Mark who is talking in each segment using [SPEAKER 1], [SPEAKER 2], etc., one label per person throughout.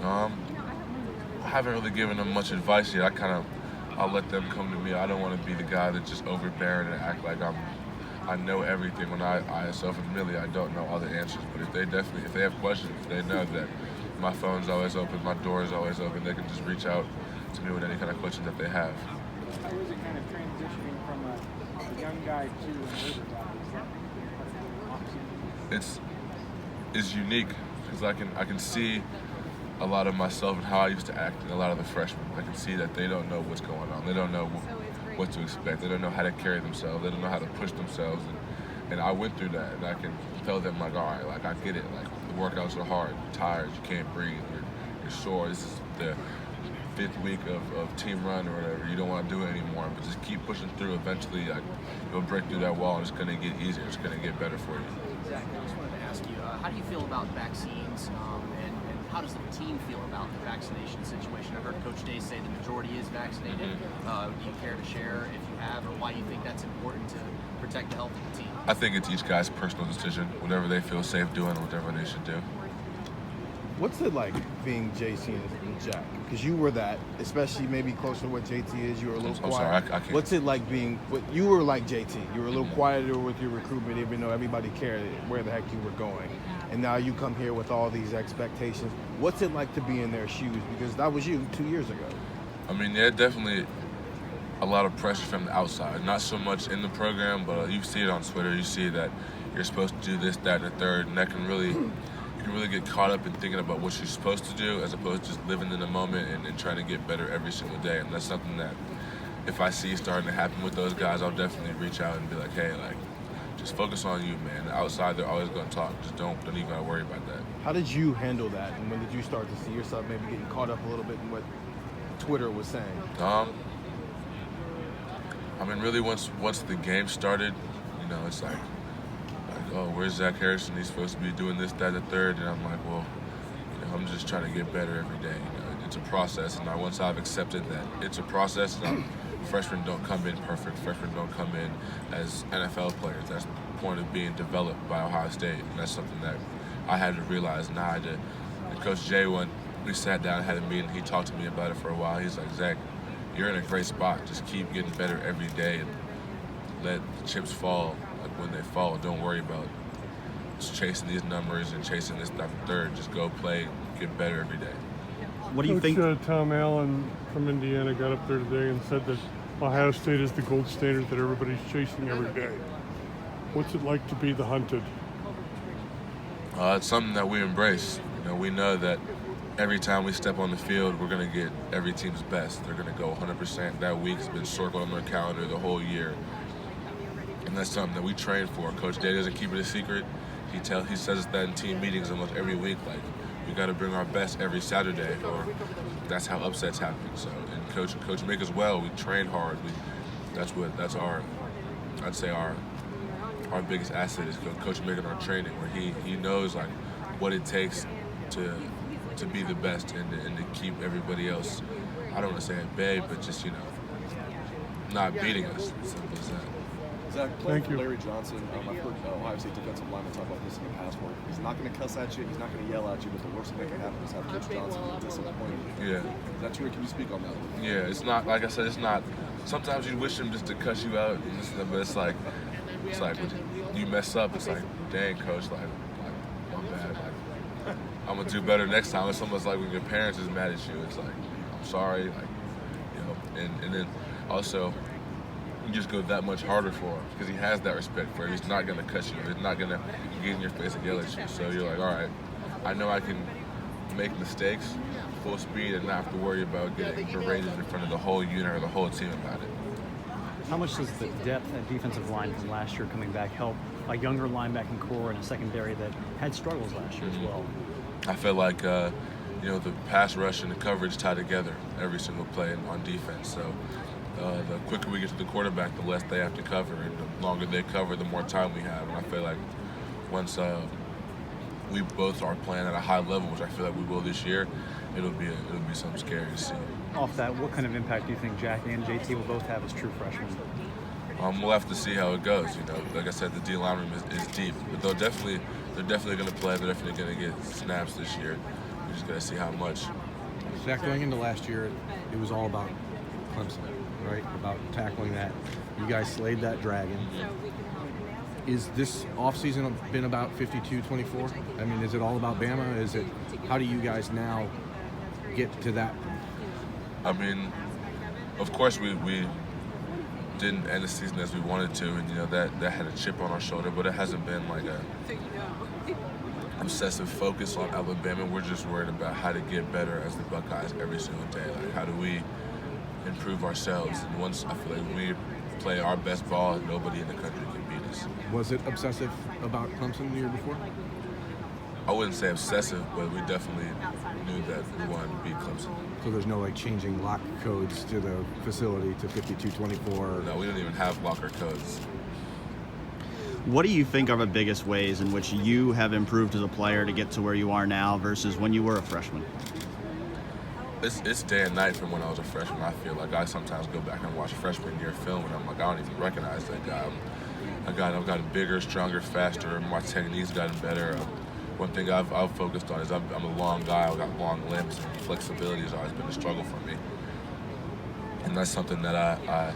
[SPEAKER 1] I haven't really given them much advice yet. I'll let them come to me. I don't want to be the guy that just overbearing and act like I know everything when I self-admittedly I don't know all the answers. But if they have questions, they know that my phone's always open, my door is always open. They can just reach out to me with any kind of questions that they have.
[SPEAKER 2] How is it kind of transitioning from a young guy to an older guy?
[SPEAKER 1] It's unique because I can see a lot of myself and how I used to act in a lot of the freshmen. I can see that they don't know what's going on. They don't know what to expect. They don't know how to carry themselves. They don't know how to push themselves. And I went through that, and I can tell them, like, all right, like, I get it. Like, the workouts are hard. You're tired. You can't breathe. You're sore. This is the 5th week of team run or whatever. You don't want to do it anymore, but just keep pushing through. Eventually, like, you'll break through that wall, and it's going to get easier. It's going to get better for you.
[SPEAKER 3] Zach, I just wanted to ask you, how do you feel about vaccines, and how does the team feel about the vaccination situation? I've heard Coach Day say the majority is vaccinated. Do you care to share if you have, or why you think that's important to protect the health of the team?
[SPEAKER 1] I think it's each guy's personal decision, whatever they feel safe doing, whatever they should do.
[SPEAKER 4] What's it like being JT and Jack? Because you were that, especially maybe closer to what JT is. You were a little quiet.
[SPEAKER 1] Sorry, I can't.
[SPEAKER 4] What's it like being? You were like JT. You were a little quieter with your recruitment, even though everybody cared where the heck you were going. And now you come here with all these expectations. What's it like to be in their shoes? Because that was you 2 years ago.
[SPEAKER 1] I mean, yeah, definitely a lot of pressure from the outside. Not so much in the program, but you see it on Twitter. You see that you're supposed to do this, that, and the third, and that can really get caught up in thinking about what you're supposed to do as opposed to just living in the moment and trying to get better every single day. And that's something that if I see starting to happen with those guys, I'll definitely reach out and be like, hey, like, just focus on you, man. Outside, they're always going to talk. Just don't even gotta worry about that.
[SPEAKER 4] How did you handle that? And when did you start to see yourself maybe getting caught up a little bit in what Twitter was saying?
[SPEAKER 1] I mean, really, once the game started, it's like, oh, where's Zach Harrison? He's supposed to be doing this, that, and the third. And I'm like, well, I'm just trying to get better every day. It's a process, and once I've accepted that it's a process, freshmen don't come in perfect. Freshmen don't come in as NFL players. That's the point of being developed by Ohio State, and that's something that I had to realize. Now I did. And Coach Jay, when we sat down and had a meeting, he talked to me about it for a while. He's like, Zach, you're in a great spot. Just keep getting better every day and let the chips fall. Like when they fall, don't worry about just chasing these numbers and chasing this, that, and third. Just go play, get better every day.
[SPEAKER 5] What do you think?
[SPEAKER 6] Tom Allen from Indiana got up there today and said that Ohio State is the gold standard that everybody's chasing every day. What's it like to be the hunted?
[SPEAKER 1] It's something that we embrace. We know that every time we step on the field, we're going to get every team's best. They're going to go 100%. That week's been circled on their calendar the whole year. And that's something that we train for. Coach Day doesn't keep it a secret. He says that in team meetings almost every week. Like, we got to bring our best every Saturday, or that's how upsets happen. So, and Coach Mick as well. We train hard. That's our biggest asset is Coach Mick in our training, where he knows like what it takes to be the best and to keep everybody else. I don't want to say at bay, but just not beating us. Simple as that.
[SPEAKER 7] Zach, playing
[SPEAKER 6] Thank you.
[SPEAKER 7] Larry Johnson, I've heard Ohio State defensive linemen talk about this in the past where he's not going to cuss at you, he's not going to yell at you, but the worst thing that can happen is have Coach Johnson be disappointed.
[SPEAKER 1] Yeah.
[SPEAKER 7] Is that true? Can you speak on that a little bit?
[SPEAKER 1] Yeah, it's not, like I said, it's not, sometimes you wish him just to cuss you out, but it's like when you mess up, it's like, dang, Coach, like my bad, like, I'm going to do better next time. It's almost like when your parents is mad at you, it's like, I'm sorry, like, and then also, you just go that much harder for him because he has that respect for you. He's not going to cuss you. He's not going to get in your face and yell at you. So you're like, all right, I know I can make mistakes full speed and not have to worry about getting berated in front of the whole unit or the whole team about it.
[SPEAKER 5] How much does the depth at defensive line from last year coming back help a younger linebacking core and a secondary that had struggles last year as well?
[SPEAKER 1] I feel like, the pass rush and the coverage tie together every single play on defense. So the quicker we get to the quarterback, the less they have to cover, and the longer they cover, the more time we have. And I feel like once we both are playing at a high level, which I feel like we will this year, it'll be something scary to see.
[SPEAKER 5] Off that, what kind of impact do you think Jack and J.T. will both have as true freshmen?
[SPEAKER 1] We'll have to see how it goes. Like I said, the D line room is deep, but they're definitely going to play. They're definitely going to get snaps this year. We just got to see how much.
[SPEAKER 8] Zach, going into last year, it was all about Clemson, right? About tackling that. You guys slayed that dragon. Is this offseason been about 52-24? I mean, is it all about Bama? Is it? How do you guys now get to that?
[SPEAKER 1] I mean, of course we didn't end the season as we wanted to, and that had a chip on our shoulder, but it hasn't been like a obsessive focus on Alabama. We're just worried about how to get better as the Buckeyes every single day. Like, how do we improve ourselves? And once I feel like we play our best ball, nobody in the country can beat us.
[SPEAKER 8] Was it obsessive about Clemson the year before?
[SPEAKER 1] I wouldn't say obsessive, but we definitely knew that we wanted to beat Clemson.
[SPEAKER 8] So there's no changing lock codes to the facility to 52-24?
[SPEAKER 1] No, we didn't even have locker codes.
[SPEAKER 9] What do you think are the biggest ways in which you have improved as a player to get to where you are now versus when you were a freshman?
[SPEAKER 1] It's day and night from when I was a freshman. I feel like I sometimes go back and watch freshman year film and I'm like, I don't even recognize that guy. I've gotten bigger, stronger, faster. My technique's gotten better. One thing I've focused on is I'm a long guy. I've got long limbs, and flexibility has always been a struggle for me. And that's something that I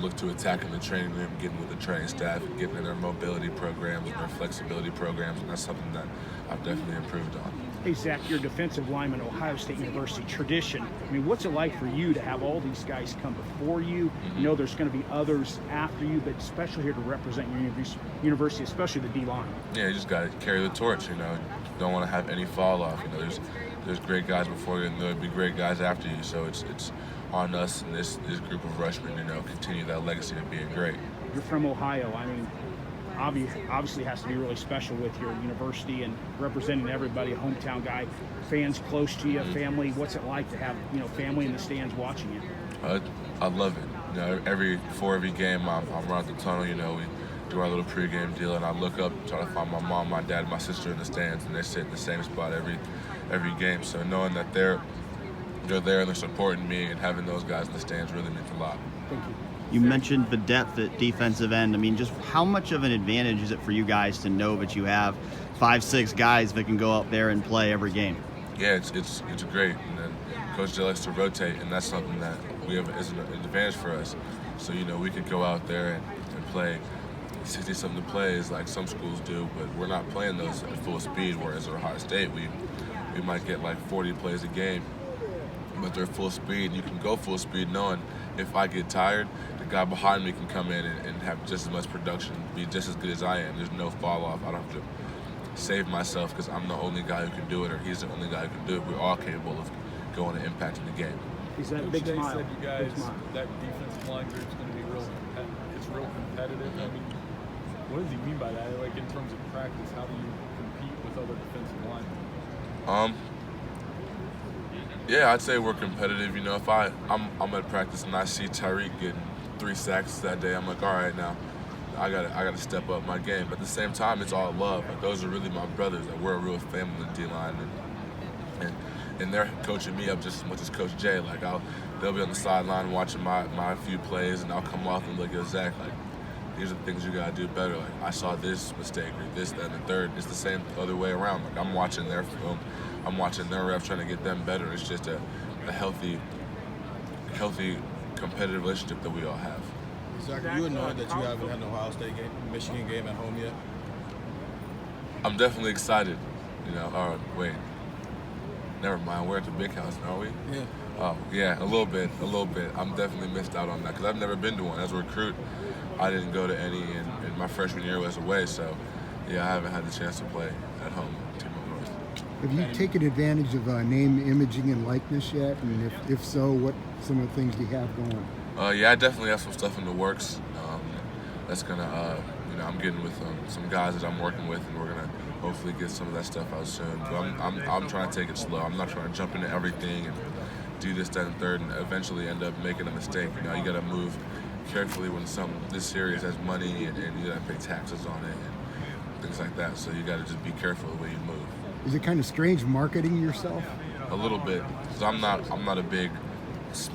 [SPEAKER 1] look to attack in the training room, getting with the training staff, and getting in their mobility programs and their flexibility programs, and that's something that I've definitely improved on.
[SPEAKER 2] Hey, Zach, you're a defensive lineman, Ohio State University tradition. I mean, what's it like for you to have all these guys come before you?
[SPEAKER 1] Mm-hmm.
[SPEAKER 2] You know there's going to be others after you, but especially here to represent your university, especially the D-line.
[SPEAKER 1] Yeah, you just got to carry the torch, Don't want to have any fall off. There's great guys before you, and there'll be great guys after you. So it's on us and this group of Rushmen, continue that legacy of being great.
[SPEAKER 2] You're from Ohio. I mean, obviously has to be really special with your university and representing everybody, a hometown guy, fans close to you, family. What's it like to have family in the stands watching you?
[SPEAKER 1] I love it. Before every game, I'm around the tunnel. We do our little pregame deal, and I look up, try to find my mom, my dad, my sister in the stands, and they sit in the same spot every game. So knowing that they're there and they're supporting me, and having those guys in the stands really means a lot.
[SPEAKER 2] Thank you.
[SPEAKER 9] You mentioned the depth at defensive end. I mean, just how much of an advantage is it for you guys to know that you have 5-6 guys that can go out there and play every game?
[SPEAKER 1] Yeah, it's great. And then Coach J likes to rotate, and that's something that we have as an advantage for us. So, we could go out there and play 60-something plays like some schools do, but we're not playing those at full speed, whereas at Ohio State, we might get 40 plays a game, but they're full speed. You can go full speed knowing if I get tired, the guy behind me can come in and have just as much production, be just as good as I am. There's no fall off. I don't have to save myself because I'm the only guy who can do it, or he's the only guy who can do it. We're all capable of going and impacting the game.
[SPEAKER 2] Is that a
[SPEAKER 10] Coach
[SPEAKER 2] big
[SPEAKER 10] Day
[SPEAKER 2] smile?
[SPEAKER 10] said you guys, that defensive line group's going to be real competitive. I mean, what does he mean by that? In terms of practice, how do you compete with other defensive linemen?
[SPEAKER 1] Yeah, I'd say we're competitive. If I'm at practice and I see Tyreek getting 3 sacks that day, I'm like, all right, now I gotta step up my game. But at the same time, it's all love. Those are really my brothers. We're a real family in D-line, and they're coaching me up just as much as Coach Jay. They'll be on the sideline watching my few plays, and I'll come off and look at Zach these are the things you gotta do better. I saw this mistake or this, that, and the third. It's the same other way around. I'm watching their film. I'm watching their refs trying to get them better. It's just a healthy, competitive relationship that we all have.
[SPEAKER 4] Zach, are you annoyed that you haven't had an Ohio State game, Michigan game at home yet?
[SPEAKER 1] I'm definitely excited. Wait. Never mind. We're at the big house, are we?
[SPEAKER 4] Yeah.
[SPEAKER 1] Oh, yeah, a little bit. I'm definitely missed out on that because I've never been to one. As a recruit, I didn't go to any, and my freshman year was away, so yeah, I haven't had the chance to play at home.
[SPEAKER 11] Have you taken advantage of name, imaging, and likeness yet? And if so, what some of the things do you have going?
[SPEAKER 1] Yeah, I definitely have some stuff in the works. That's gonna, I'm getting with some guys that I'm working with, and we're gonna hopefully get some of that stuff out soon. But I'm trying to take it slow. I'm not trying to jump into everything and do this, that, and third, and eventually end up making a mistake. You gotta move carefully when something this serious has money, and you gotta pay taxes on it and things like that. So you gotta just be careful the way you move.
[SPEAKER 11] Is it kind of strange marketing yourself?
[SPEAKER 1] A little bit, because I'm not a big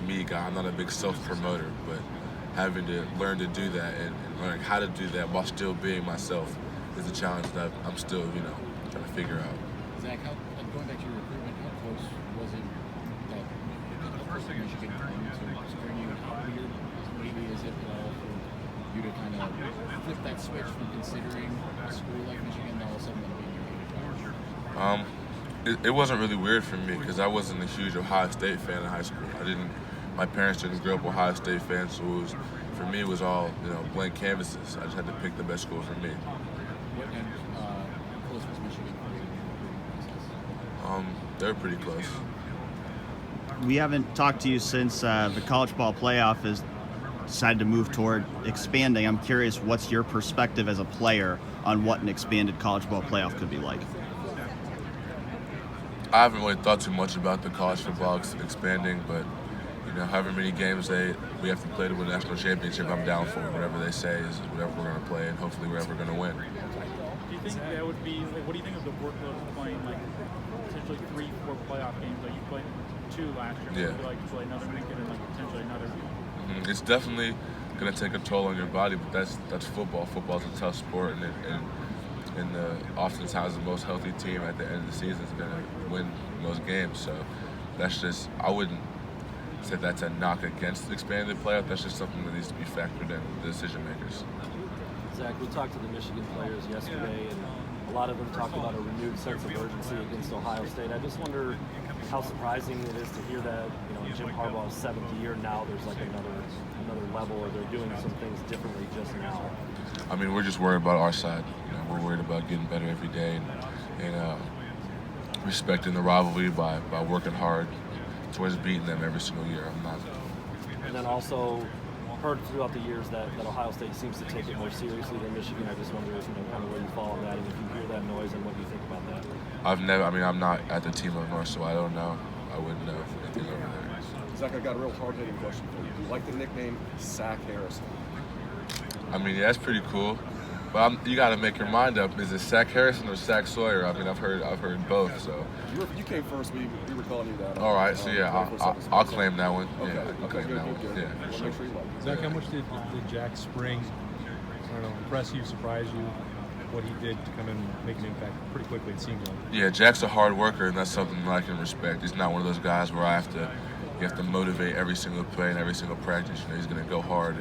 [SPEAKER 1] me guy. I'm not a big self-promoter, but having to learn to do that and learning how to do that while still being myself is a challenge that I'm still, trying to figure out.
[SPEAKER 3] Zach, how
[SPEAKER 8] Going back to your recruitment, how close was it that the first thing Michigan came to bring you? How weird maybe is it for you to kind of flip that switch from considering a school like Michigan to all of a sudden being your favorite?
[SPEAKER 1] It wasn't really weird for me because I wasn't a huge Ohio State fan in high school. My parents didn't grow up Ohio State fans, so for me it was all blank canvases. I just had to pick the best school for me.
[SPEAKER 8] How close was Michigan for you?
[SPEAKER 1] They're pretty close.
[SPEAKER 9] We haven't talked to you since the college ball playoff has decided to move toward expanding. I'm curious, what's your perspective as a player on what an expanded college ball playoff could be like?
[SPEAKER 1] I haven't really thought too much about the college football expanding, but however many games we have to play to win a national championship, I'm down for it. Whatever they say is whatever we're going to play, and hopefully whatever we're going to win.
[SPEAKER 12] Do you think that would be what do you think of the workload of playing potentially 3-4 playoff games? Like you played 2 last year.
[SPEAKER 1] Yeah.
[SPEAKER 12] Would you like to play another weekend and potentially another?
[SPEAKER 1] It's definitely going to take a toll on your body, but that's football. Football's a tough sport, and oftentimes the most healthy team at the end of the season is going to win most games. So I wouldn't say that's a knock against the expanded playoff. That's just something that needs to be factored in the decision makers.
[SPEAKER 13] Zach, we talked to the Michigan players yesterday, and a lot of them talked about a renewed sense of urgency against Ohio State. I just wonder how surprising it is to hear that, in Jim Harbaugh's 7th year now, there's another level, or they're doing some things differently just now.
[SPEAKER 1] I mean, we're just worried about our side. We're worried about getting better every day and respecting the rivalry by working hard towards beating them every single year. I'm not.
[SPEAKER 13] And then also heard throughout the years that Ohio State seems to take it more seriously than Michigan. I just wonder, kind of where you fall on that, and if you hear that noise and what you think about that.
[SPEAKER 1] I'm not at the team up north, so I don't know. I wouldn't know anything over there.
[SPEAKER 7] Zach, I got a real hard-hitting question for you. Do you like the nickname Sack Harrison?
[SPEAKER 1] I mean, yeah, that's pretty cool. But you got to make your mind up. Is it Sack Harrison or Sack Sawyer? I mean, I've heard both. So
[SPEAKER 7] you came first. We were calling you that.
[SPEAKER 1] All right. So yeah, I'll claim that one.
[SPEAKER 7] Okay.
[SPEAKER 1] Yeah, I'll claim that one. Yeah, for sure.
[SPEAKER 14] Zach, how much did Jack Spring, impress you, surprise you? What he did to come in and make an impact pretty quickly, it seems like.
[SPEAKER 1] Yeah, Jack's a hard worker, and that's something that I can respect. He's not one of those guys where you have to motivate every single play and every single practice. He's going to go hard.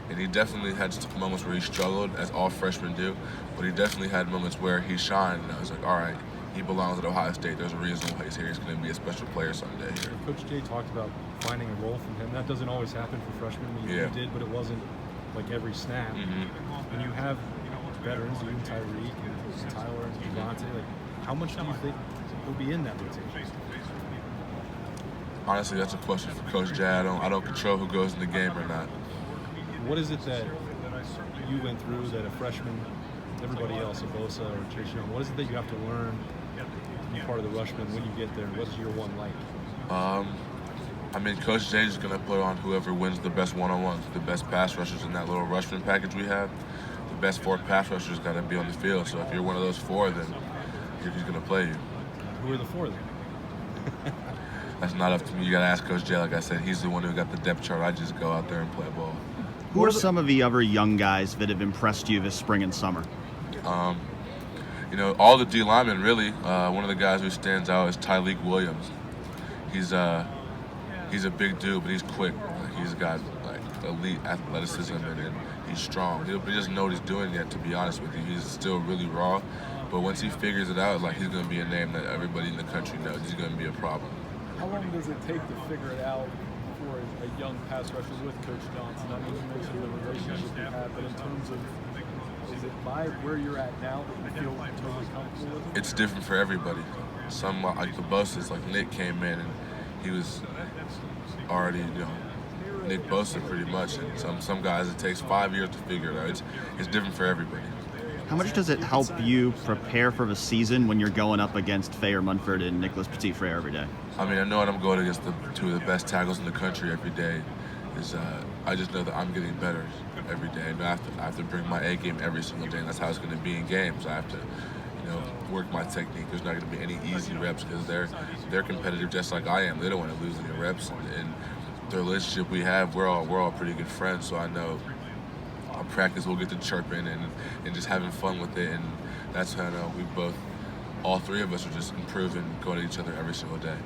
[SPEAKER 1] And he definitely had moments where he struggled, as all freshmen do, but he definitely had moments where he shined, and I was like, all right, he belongs at Ohio State. There's a reason why he's here. He's going to be a special player someday here.
[SPEAKER 14] Coach J talked about finding a role from him. That doesn't always happen for freshmen. He did, but it wasn't like every snap.
[SPEAKER 1] Mm-hmm.
[SPEAKER 14] And you have veterans, even Tyreek and Tyler and Devontae. How much do you think will be in that rotation?
[SPEAKER 1] Honestly, that's a question for Coach J. I don't control who goes in the game or not.
[SPEAKER 14] What is it that you went through that a freshman, everybody else, Bosa or Chase Young, what is it that you have to learn to be part of the Rushmen when you get there? What is year one like?
[SPEAKER 1] I mean, Coach J is going to put on whoever wins the best one-on-ones, the best pass rushers in that little Rushman package we have. The best 4 pass rushers got to be on the field. So if you're one of those 4, then he's going to play you.
[SPEAKER 14] Who are the 4 then?
[SPEAKER 1] That's not up to me. You got to ask Coach J. Like I said, he's the one who got the depth chart. I just go out there and play ball.
[SPEAKER 9] Who are some of the other young guys that have impressed you this spring and summer?
[SPEAKER 1] All the D linemen, really. One of the guys who stands out is Tyleik Williams. He's a big dude, but he's quick. He's got elite athleticism and he's strong. He doesn't know what he's doing yet, to be honest with you. He's still really raw, but once he figures it out, he's going to be a name that everybody in the country knows. He's going to be a problem.
[SPEAKER 10] How long does it take to figure it out for a young pass rusher with Coach Johnson? I mean, you mentioned the relationship you have, but in terms of, is it by where you're at now that you feel totally comfortable with it?
[SPEAKER 1] It's different for everybody. Some, like the Bosas, like Nick came in and he was already, Nick Bosa pretty much. And some guys, it takes 5 years to figure it out. It's different for everybody.
[SPEAKER 9] How much does it help you prepare for the season when you're going up against Thayer, Munford, and Nicholas Petit-Frere every day?
[SPEAKER 1] I mean, I know that I'm going against 2 of the best tackles in the country every day. I just know that I'm getting better every day. And I have to bring my A game every single day, and that's how it's going to be in games. I have to, work my technique. There's not going to be any easy reps because they're competitive just like I am. They don't want to lose any reps, and the relationship we have, we're all pretty good friends. So I know our practice we'll get to chirping and just having fun with it, and that's how I know we both all three of us are just improving, going at each other every single day.